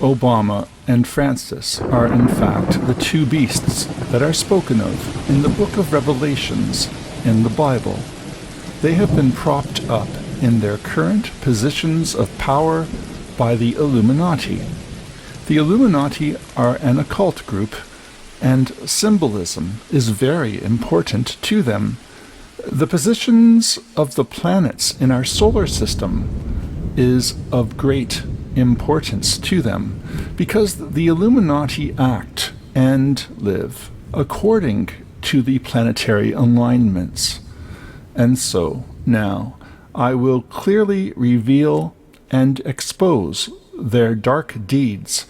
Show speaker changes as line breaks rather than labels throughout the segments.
Obama and Francis are in fact the two beasts that are spoken of in the book of Revelations in the Bible. They have been propped up in their current positions of power by the Illuminati. The Illuminati are an occult group, and symbolism is very important to them. The positions of the planets in our solar system is of great importance to them, because the Illuminati act and live according to the planetary alignments. And so, now, I will clearly reveal and expose their dark deeds.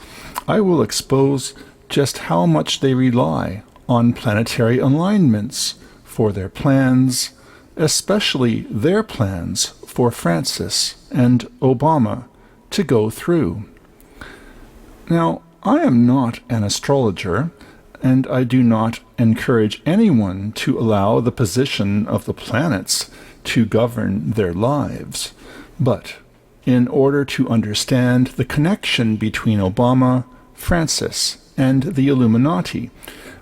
I will expose just how much they rely on planetary alignments for their plans, especially their plans for Francis and Obama to go through. Now, I am not an astrologer, and I do not encourage anyone to allow the position of the planets to govern their lives. But in order to understand the connection between Obama, Francis, and the Illuminati,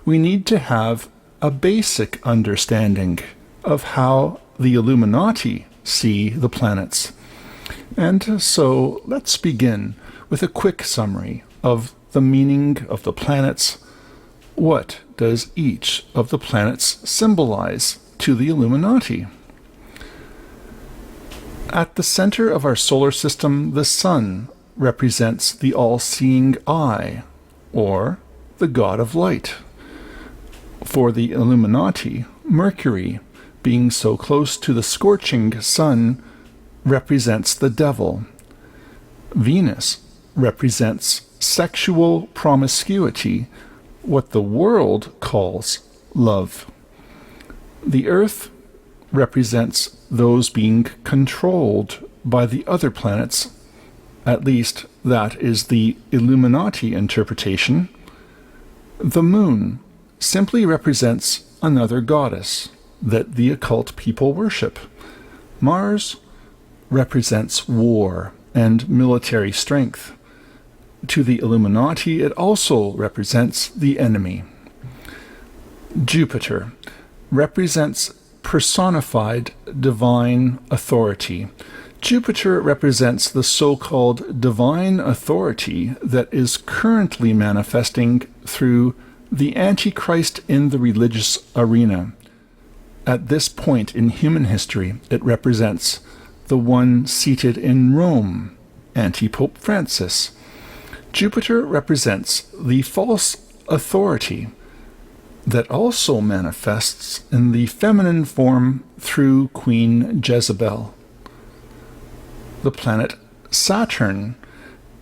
we need to have a basic understanding of how the Illuminati see the planets. And so let's begin with a quick summary of the meaning of the planets. What does each of the planets symbolize to the Illuminati? At the center of our solar system, the sun represents the all-seeing eye, or the god of light. For the Illuminati, Mercury, being so close to the scorching sun, represents the devil. Venus represents sexual promiscuity, what the world calls love. The Earth represents those being controlled by the other planets. At least that is the Illuminati interpretation. The moon simply represents another goddess that the occult people worship. Mars represents war and military strength. To the Illuminati, it also represents the enemy. Jupiter represents personified divine authority. Jupiter represents the so-called divine authority that is currently manifesting through the Antichrist in the religious arena. At this point in human history, it represents the one seated in Rome, Anti-Pope Francis. Jupiter represents the false authority that also manifests in the feminine form through Queen Jezebel. The planet Saturn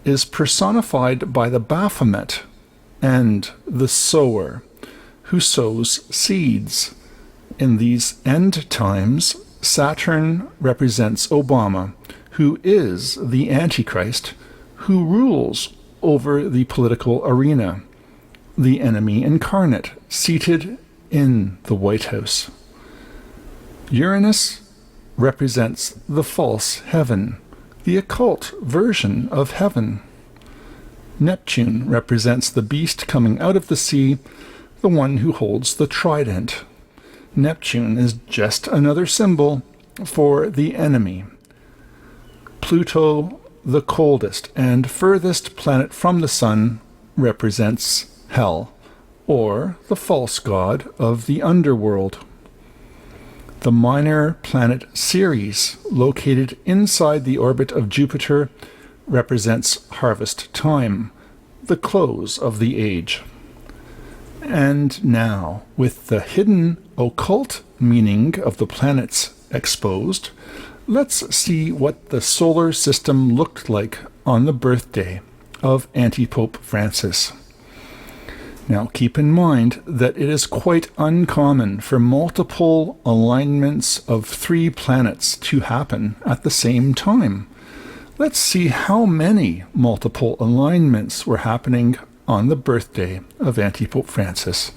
is personified by the Baphomet and the sower, who sows seeds. In these end times, Saturn represents Obama, who is the Antichrist, who rules over the political arena, the enemy incarnate, seated in the White House. Uranus represents the false heaven, the occult version of heaven. Neptune represents the beast coming out of the sea, the one who holds the trident. Neptune is just another symbol for the enemy. Pluto, the coldest and furthest planet from the sun, represents hell, or the false god of the underworld. The minor planet Ceres, located inside the orbit of Jupiter, represents harvest time, the close of the age. And now, with the hidden occult meaning of the planets exposed, let's see what the solar system looked like on the birthday of Anti-Pope Francis. Now keep in mind that it is quite uncommon for multiple alignments of 3 planets to happen at the same time. Let's see how many multiple alignments were happening on the birthday of Anti-Pope Francis.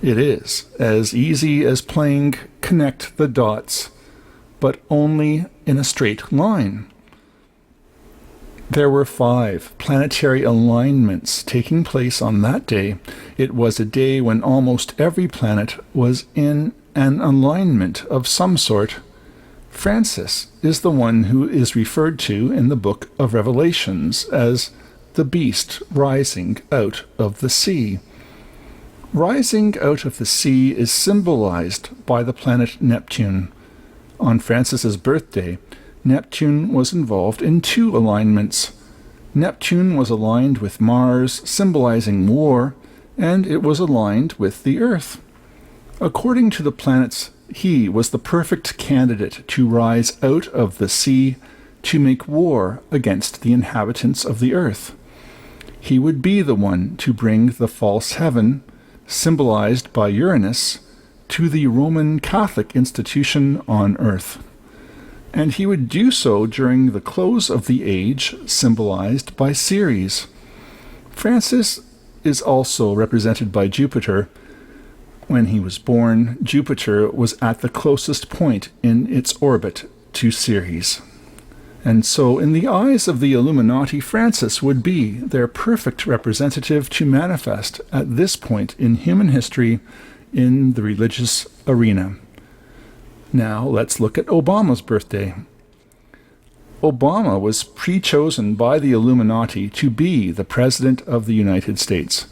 It is as easy as playing connect the dots, but only in a straight line. There were 5 planetary alignments taking place on that day. It was a day when almost every planet was in an alignment of some sort. Francis is the one who is referred to in the book of Revelations as the beast rising out of the sea. Rising out of the sea is symbolized by the planet Neptune. On Francis's birthday, Neptune was involved in 2 alignments. Neptune was aligned with Mars, symbolizing war, and it was aligned with the Earth. According to the planets, he was the perfect candidate to rise out of the sea to make war against the inhabitants of the Earth. He would be the one to bring the false heaven, symbolized by Uranus, to the Roman Catholic institution on Earth. And he would do so during the close of the age, symbolized by Ceres. Francis is also represented by Jupiter. When he was born, Jupiter was at the closest point in its orbit to Ceres. And so, in the eyes of the Illuminati, Francis would be their perfect representative to manifest at this point in human history in the religious arena. Now, let's look at Obama's birthday. Obama was pre-chosen by the Illuminati to be the President of the United States.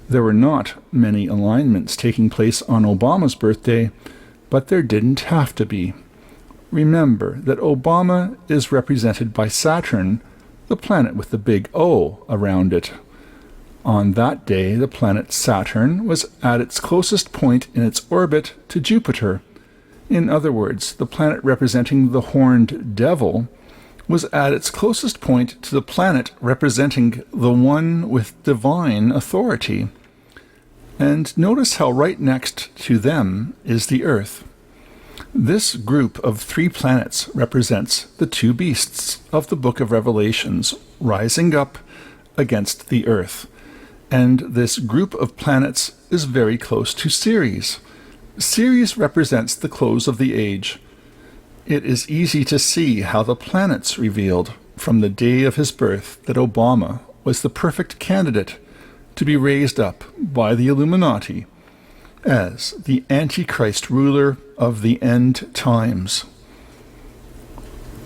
There were not many alignments taking place on Obama's birthday, but there didn't have to be. Remember that Obama is represented by Saturn, the planet with the big O around it. On that day, the planet Saturn was at its closest point in its orbit to Jupiter. In other words, the planet representing the horned devil was at its closest point to the planet representing the one with divine authority. And notice how right next to them is the Earth. This group of 3 planets represents the 2 beasts of the book of Revelations rising up against the Earth. And this group of planets is very close to Ceres. Ceres represents the close of the age. It is easy to see how the planets revealed from the day of his birth that Obama was the perfect candidate to be raised up by the Illuminati as the Antichrist ruler of the end times.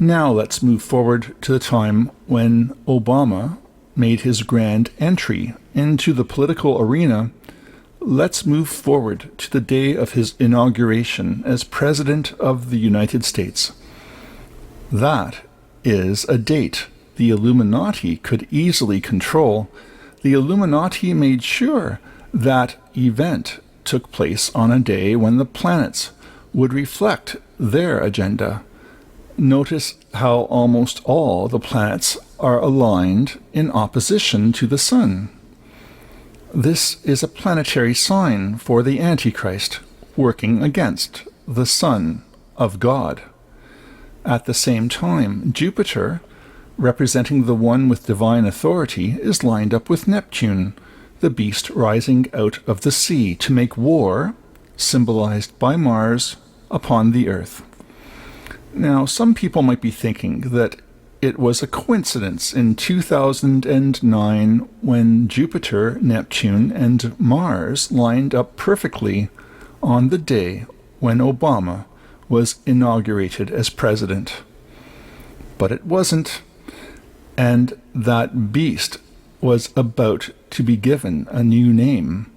Now let's move forward to the time when Obama made his grand entry into the political arena. Let's move forward to the day of his inauguration as President of the United States. That is a date the Illuminati could easily control. The Illuminati made sure that event took place on a day when the planets would reflect their agenda. Notice how almost all the planets are aligned in opposition to the Sun. This is a planetary sign for the Antichrist, working against the Son of God. At the same time, Jupiter, representing the one with divine authority, is lined up with Neptune, the beast rising out of the sea to make war, symbolized by Mars, upon the Earth. Now, some people might be thinking that it was a coincidence in 2009 when Jupiter, Neptune, and Mars lined up perfectly on the day when Obama was inaugurated as president. But it wasn't, and that beast was about to be given a new name.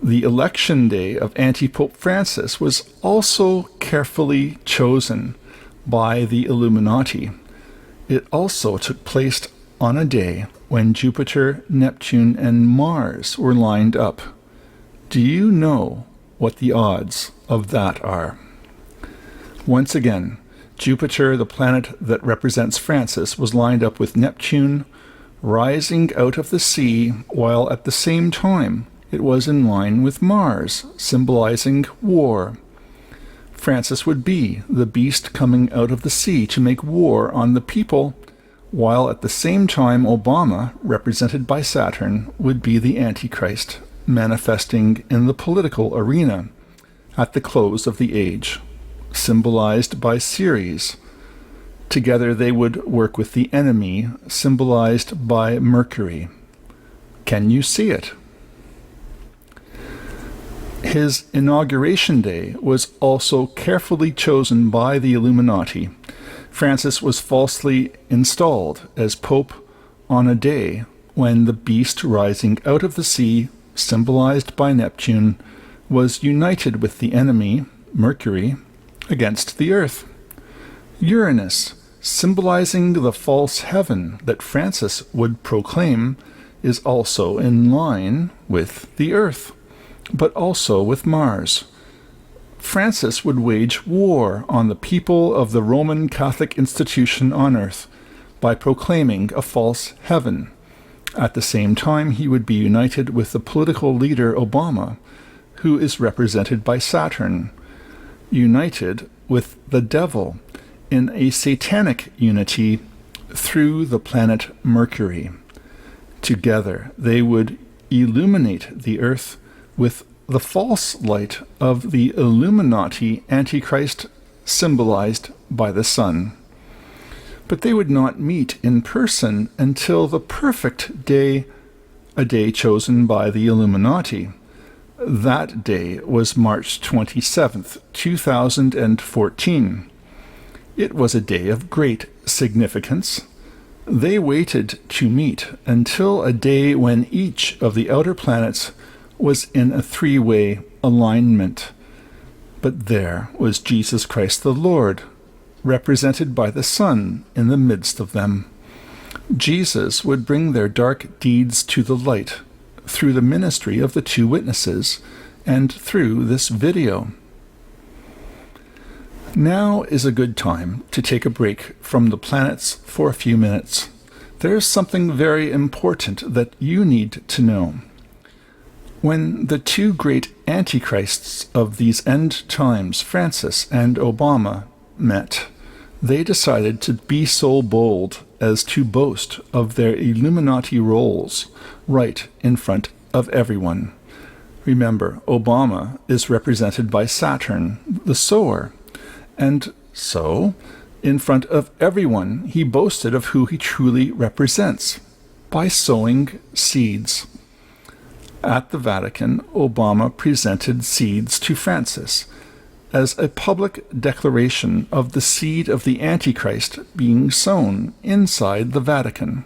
The election day of Anti-Pope Francis was also carefully chosen by the Illuminati. It also took place on a day when Jupiter, Neptune, and Mars were lined up. Do you know what the odds of that are? Once again, Jupiter, the planet that represents Francis, was lined up with Neptune, rising out of the sea, while at the same time it was in line with Mars, symbolizing war. Francis would be the beast coming out of the sea to make war on the people, while at the same time Obama, represented by Saturn, would be the Antichrist, manifesting in the political arena at the close of the age, symbolized by Ceres. Together they would work with the enemy, symbolized by Mercury. Can you see it? His inauguration day was also carefully chosen by the Illuminati. Francis was falsely installed as Pope on a day when the beast rising out of the sea, symbolized by Neptune, was united with the enemy, Mercury, against the Earth. Uranus, symbolizing the false heaven that Francis would proclaim, is also in line with the Earth, but also with Mars. Francis would wage war on the people of the Roman Catholic institution on Earth by proclaiming a false heaven. At the same time, he would be united with the political leader Obama, who is represented by Saturn, united with the devil in a satanic unity through the planet Mercury. Together, they would illuminate the Earth with the false light of the Illuminati Antichrist, symbolized by the sun. But they would not meet in person until the perfect day, a day chosen by the Illuminati. That day was March 27th, 2014. It was a day of great significance. They waited to meet until a day when each of the outer planets was in a three-way alignment. But there was Jesus Christ the Lord, represented by the sun in the midst of them. Jesus would bring their dark deeds to the light through the ministry of the two witnesses and through this video. Now is a good time to take a break from the planets for a few minutes. There is something very important that you need to know. When the two great antichrists of these end times, Francis and Obama, met, they decided to be so bold as to boast of their Illuminati roles right in front of everyone. Remember, Obama is represented by Saturn, the sower, and so, in front of everyone, he boasted of who he truly represents by sowing seeds. At the Vatican, Obama presented seeds to Francis as a public declaration of the seed of the Antichrist being sown inside the Vatican.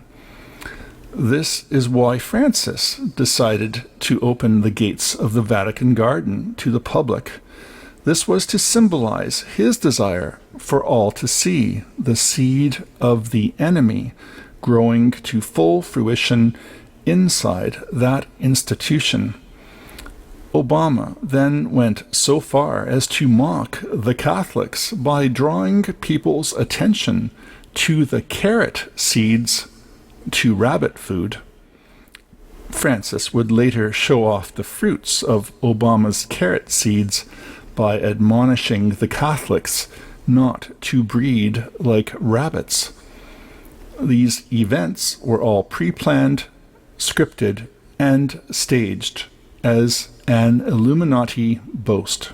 This is why Francis decided to open the gates of the Vatican garden to the public. This was to symbolize his desire for all to see the seed of the enemy growing to full fruition inside that institution. Obama then went so far as to mock the Catholics by drawing people's attention to the carrot seeds to rabbit food. Francis would later show off the fruits of Obama's carrot seeds by admonishing the Catholics not to breed like rabbits. These events were all pre-planned, scripted, and staged as an Illuminati boast.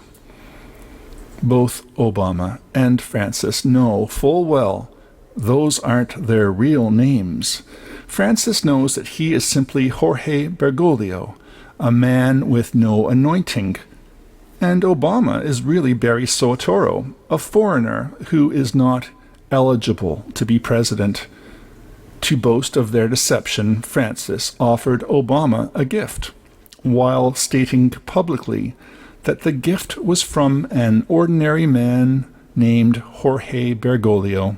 Both Obama and Francis know full well those aren't their real names. Francis knows that he is simply Jorge Bergoglio, a man with no anointing, and Obama is really Barry Soetoro, a foreigner who is not eligible to be president. To boast of their deception, Francis offered Obama a gift, while stating publicly that the gift was from an ordinary man named Jorge Bergoglio.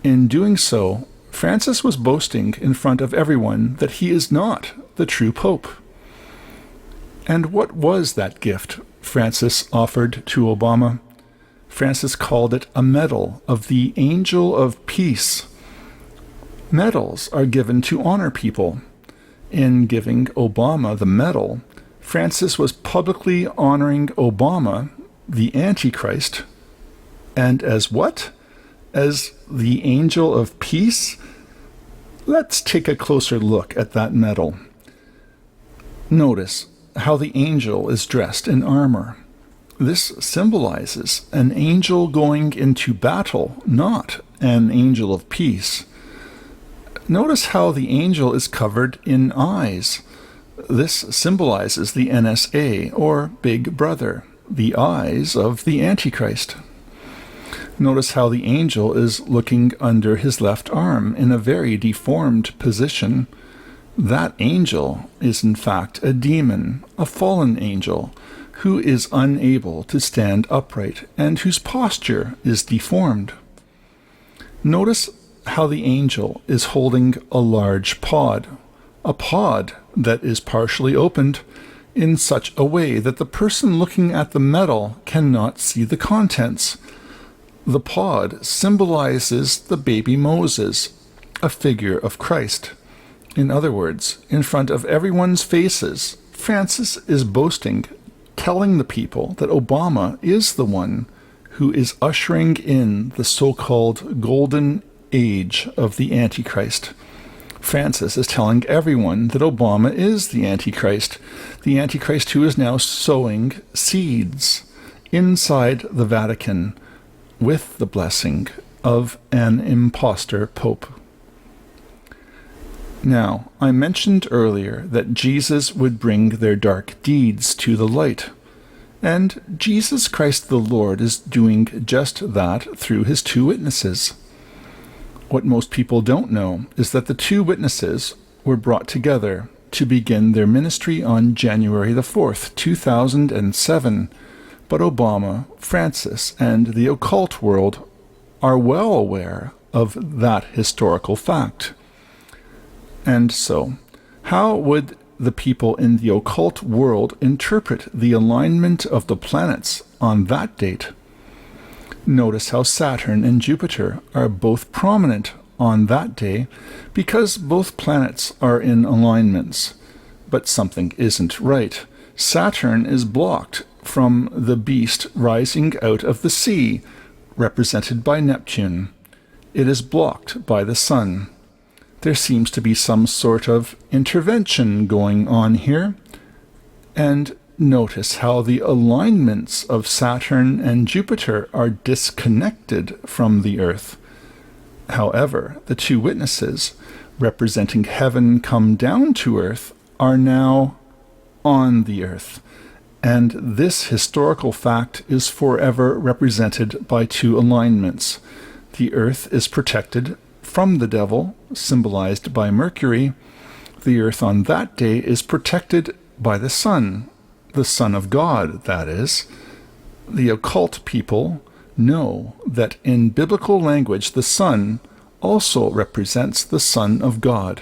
In doing so, Francis was boasting in front of everyone that he is not the true pope. And what was that gift Francis offered to Obama? Francis called it a medal of the Angel of Peace. Medals are given to honor people. In giving Obama the medal, Francis was publicly honoring Obama, the Antichrist, and as what? As the Angel of Peace? Let's take a closer look at that medal. Notice how the angel is dressed in armor. This symbolizes an angel going into battle, not an angel of peace. Notice how the angel is covered in eyes. This symbolizes the NSA, or Big Brother, the eyes of the Antichrist. Notice how the angel is looking under his left arm in a very deformed position. That angel is in fact a demon, a fallen angel, who is unable to stand upright and whose posture is deformed. Notice how the angel is holding a large pod, a pod that is partially opened in such a way that the person looking at the metal cannot see the contents. The pod symbolizes the baby Moses, a figure of Christ. In other words, in front of everyone's faces, Francis is boasting, telling the people that Obama is the one who is ushering in the so-called golden age of the Antichrist. Francis is telling everyone that Obama is the Antichrist who is now sowing seeds inside the Vatican with the blessing of an impostor pope. Now, I mentioned earlier that Jesus would bring their dark deeds to the light, and Jesus Christ the Lord is doing just that through his two witnesses. What most people don't know is that the two witnesses were brought together to begin their ministry on January the 4th, 2007, but Obama, Francis, and the occult world are well aware of that historical fact. And so, how would the people in the occult world interpret the alignment of the planets on that date? Notice how Saturn and Jupiter are both prominent on that day because both planets are in alignments. But something isn't right. Saturn is blocked from the beast rising out of the sea, represented by Neptune. It is blocked by the Sun. There seems to be some sort of intervention going on here. And notice how the alignments of Saturn and Jupiter are disconnected from the Earth. However, the two witnesses, representing heaven come down to Earth, are now on the Earth. And this historical fact is forever represented by two alignments. The Earth is protected from the devil, symbolized by Mercury. The Earth on that day is protected by the Sun of God, that is. The occult people know that in biblical language the Sun also represents the Son of God.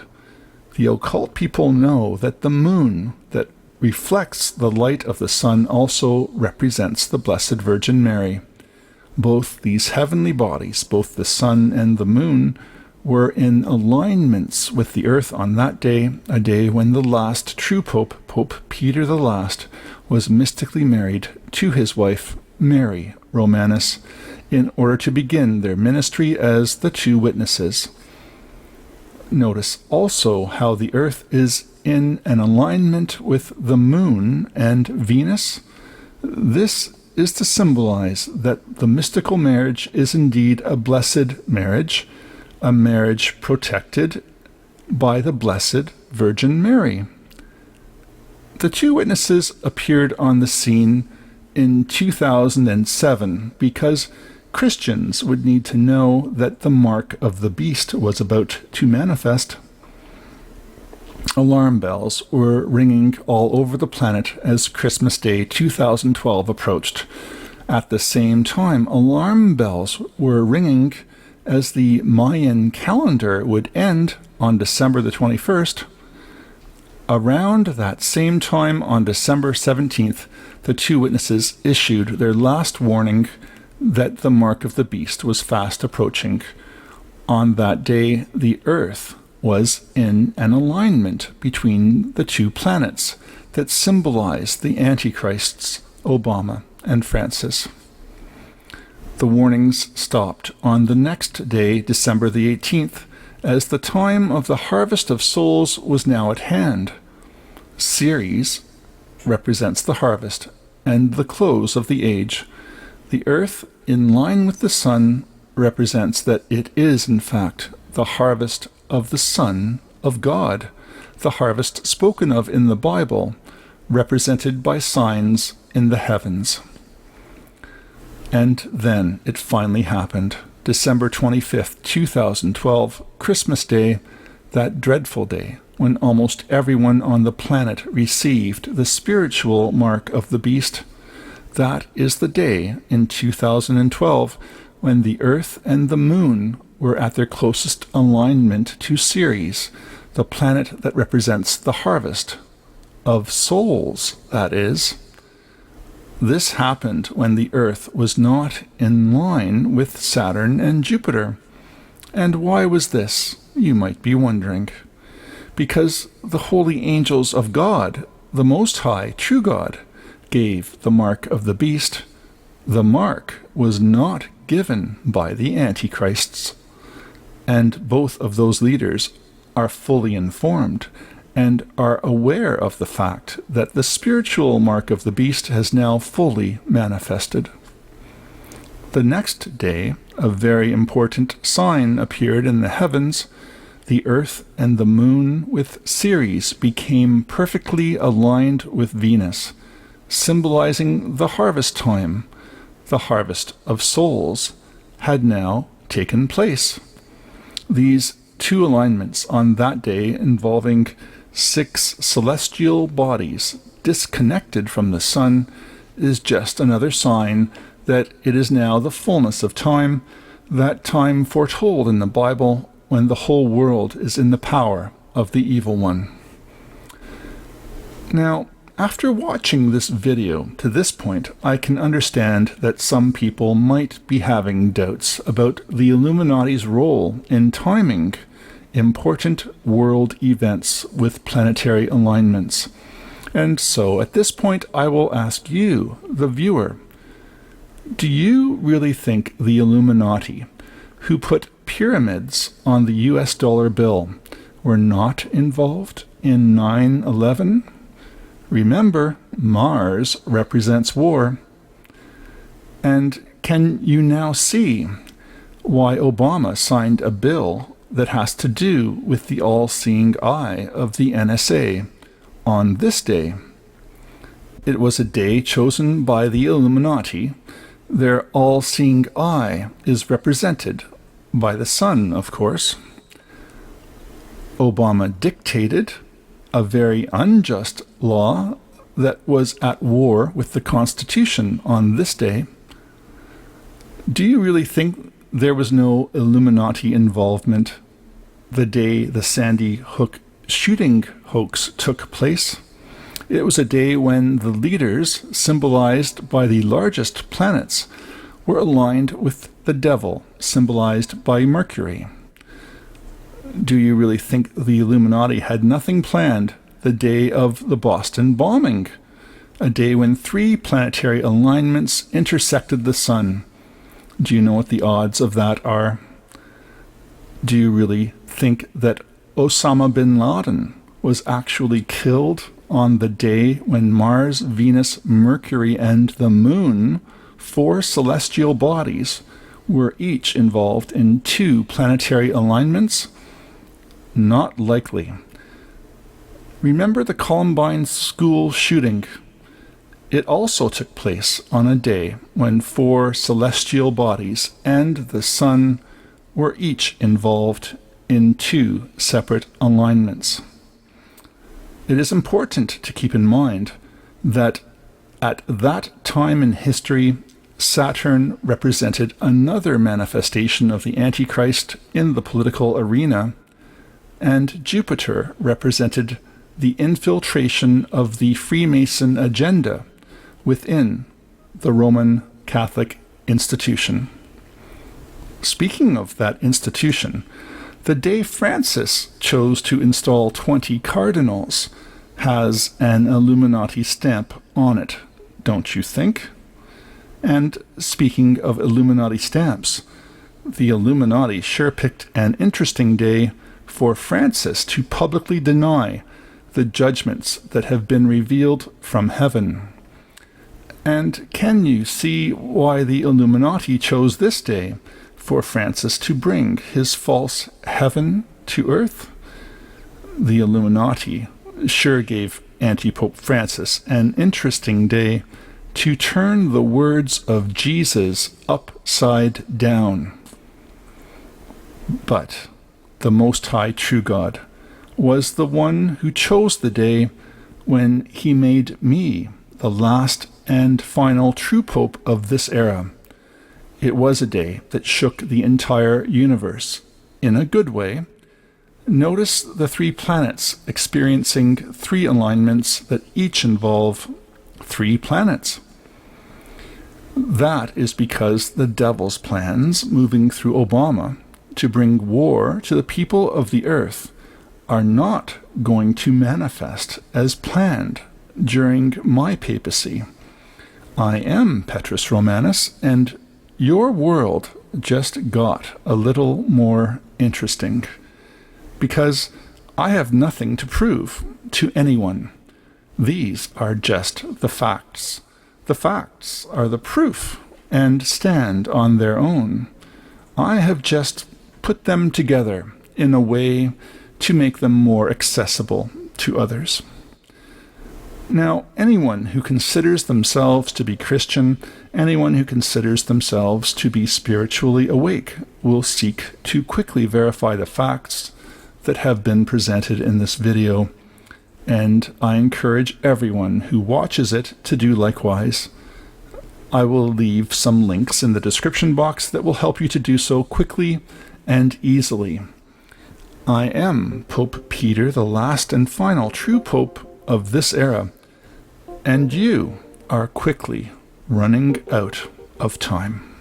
The occult people know that the moon that reflects the light of the sun also represents the Blessed Virgin Mary. Both these heavenly bodies, both the sun and the moon, were in alignments with the earth on that day, a day when the last true pope, Pope Peter the Last, was mystically married to his wife, Mary Romanus, in order to begin their ministry as the two witnesses. Notice also how the earth is in an alignment with the moon and Venus. This is to symbolize that the mystical marriage is indeed a blessed marriage, a marriage protected by the Blessed Virgin Mary. The two witnesses appeared on the scene in 2007 because Christians would need to know that the mark of the beast was about to manifest. Alarm bells were ringing all over the planet as Christmas Day 2012 approached. At the same time, alarm bells were ringing as the Mayan calendar would end on December the 21st. Around that same time, on December 17th, the two witnesses issued their last warning that the mark of the beast was fast approaching. On that day, the Earth was in an alignment between the two planets that symbolized the Antichrists, Obama and Francis. The warnings stopped on the next day, December the 18th, as the time of the harvest of souls was now at hand. Ceres represents the harvest and the close of the age. The earth, in line with the sun, represents that it is, in fact, the harvest of the Son of God, the harvest spoken of in the Bible, represented by signs in the heavens. And then it finally happened. December 25th, 2012, Christmas Day, that dreadful day when almost everyone on the planet received the spiritual mark of the beast. That is the day in 2012 when the Earth and the Moon were at their closest alignment to Ceres, the planet that represents the harvest of souls, that is. This happened when the Earth was not in line with Saturn and Jupiter. And why was this, you might be wondering? Because the holy angels of God, the Most High, true God, gave the mark of the beast. The mark was not given by the Antichrists. And both of those leaders are fully informed and are aware of the fact that the spiritual mark of the beast has now fully manifested. The next day, a very important sign appeared in the heavens. The Earth and the Moon with Ceres became perfectly aligned with Venus, symbolizing the harvest time. The harvest of souls had now taken place. These two alignments on that day involving 6 celestial bodies disconnected from the sun is just another sign that it is now the fullness of time, that time foretold in the Bible when the whole world is in the power of the evil one. Now, after watching this video to this point, I can understand that some people might be having doubts about the Illuminati's role in timing important world events with planetary alignments. And so at this point I will ask you, the viewer, do you really think the Illuminati, who put pyramids on the US dollar bill, were not involved in 9/11? Remember, Mars represents war. And can you now see why Obama signed a bill that has to do with the all-seeing eye of the NSA on this day? It was a day chosen by the Illuminati. Their all-seeing eye is represented by the sun, of course. Obama dictated a very unjust law that was at war with the Constitution on this day. Do you really think there was no Illuminati involvement the day the Sandy Hook shooting hoax took place? It was a day when the leaders, symbolized by the largest planets, were aligned with the devil, symbolized by Mercury. Do you really think the Illuminati had nothing planned the day of the Boston bombing? A day when 3 planetary alignments intersected the sun. Do you know what the odds of that are? Do you really think that Osama bin Laden was actually killed on the day when Mars, Venus, Mercury, and the Moon, 4 celestial bodies, were each involved in 2 planetary alignments? Not likely. Remember the Columbine school shooting? It also took place on a day when 4 celestial bodies and the sun were each involved in 2 separate alignments. It is important to keep in mind that at that time in history, Saturn represented another manifestation of the Antichrist in the political arena, and Jupiter represented the infiltration of the Freemason agenda within the Roman Catholic institution. Speaking of that institution, the day Francis chose to install 20 cardinals has an Illuminati stamp on it, don't you think? And speaking of Illuminati stamps, the Illuminati sure picked an interesting day for Francis to publicly deny the judgments that have been revealed from heaven. And can you see why the Illuminati chose this day for Francis to bring his false heaven to earth? The Illuminati sure gave Anti-Pope Francis an interesting day to turn the words of Jesus upside down. But the Most High True God was the one who chose the day when he made me the last and final true pope of this era. It was a day that shook the entire universe, in a good way. Notice the 3 planets experiencing 3 alignments that each involve 3 planets. That is because the devil's plans moving through Obama to bring war to the people of the earth are not going to manifest as planned during my papacy. I am Petrus Romanus, and your world just got a little more interesting, because I have nothing to prove to anyone. These are just the facts. The facts are the proof and stand on their own. I have just put them together in a way to make them more accessible to others. Now, anyone who considers themselves to be Christian, anyone who considers themselves to be spiritually awake, will seek to quickly verify the facts that have been presented in this video, and I encourage everyone who watches it to do likewise. I will leave some links in the description box that will help you to do so quickly and easily. I am Pope Peter, the last and final true pope of this era, and you are quickly running out of time.